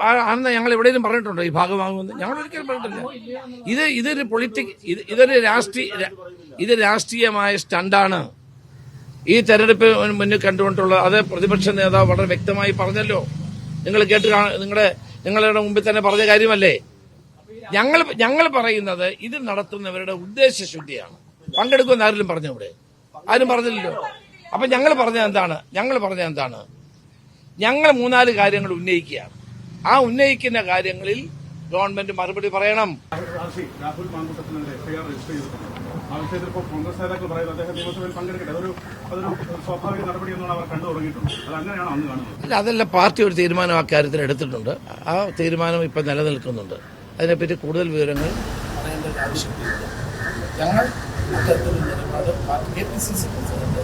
ആണെന്ന് ഞങ്ങൾ എവിടെയും പറഞ്ഞിട്ടുണ്ടോ ഈ ഭാഗമാകുമെന്ന്? ഞങ്ങൾ ഒരിക്കലും പറഞ്ഞിട്ടില്ല. ഇത് രാഷ്ട്രീയമായ സ്റ്റണ്ടാണ്. ഈ തെരഞ്ഞെടുപ്പ് മുന്നിൽ കണ്ടുകൊണ്ടുള്ള അത് പ്രതിപക്ഷ നേതാവ് വളരെ വ്യക്തമായി പറഞ്ഞല്ലോ. നിങ്ങൾ നിങ്ങളുടെ മുമ്പിൽ തന്നെ പറഞ്ഞ കാര്യമല്ലേ? ഞങ്ങൾ പറയുന്നത് ഇത് നടത്തുന്നവരുടെ ഉദ്ദേശശുദ്ധിയാണ്. പങ്കെടുക്കുമെന്ന് ആരെങ്കിലും പറഞ്ഞു? ഇവിടെ ആരും പറഞ്ഞില്ലല്ലോ. അപ്പൊ ഞങ്ങൾ പറഞ്ഞ എന്താണ്? ഞങ്ങൾ 3-4 കാര്യങ്ങൾ ഉന്നയിക്കുകയാണ്. ആ ഉന്നയിക്കുന്ന കാര്യങ്ങളിൽ ഗവൺമെന്റ് മറുപടി പറയണം. രാഹുൽ മാങ്കൂട്ടത്തിനെതിരെ എഫ്ഐആർ രജിസ്റ്റർ ചെയ്തിട്ടുണ്ട്. ആ വിഷയത്തിൽ ഇപ്പോൾ കോൺഗ്രസ് നേതാക്കൾ പറയുന്നത് അദ്ദേഹം നിയമസഭയിൽ പങ്കെടുക്കട്ടെ, അതൊരു സ്വാഭാവിക നടപടിയെന്നാണ് അവർ കണ്ടു തുടങ്ങിയിട്ടുണ്ട്. അത് അങ്ങനെയാണോ അന്ന് കാണുന്നത്? അല്ല, അതല്ല, പാർട്ടി ഒരു തീരുമാനം ആ കാര്യത്തിൽ എടുത്തിട്ടുണ്ട്. ആ തീരുമാനം ഇപ്പം നിലനിൽക്കുന്നുണ്ട്. അതിനെപ്പറ്റി കൂടുതൽ വിവരങ്ങൾ പറയേണ്ട ഒരു ആവശ്യമില്ല. ഞങ്ങൾ അത്തരത്തിലുള്ള നിലപാട് പാർട്ടി KPCC പ്രസിഡന്റ്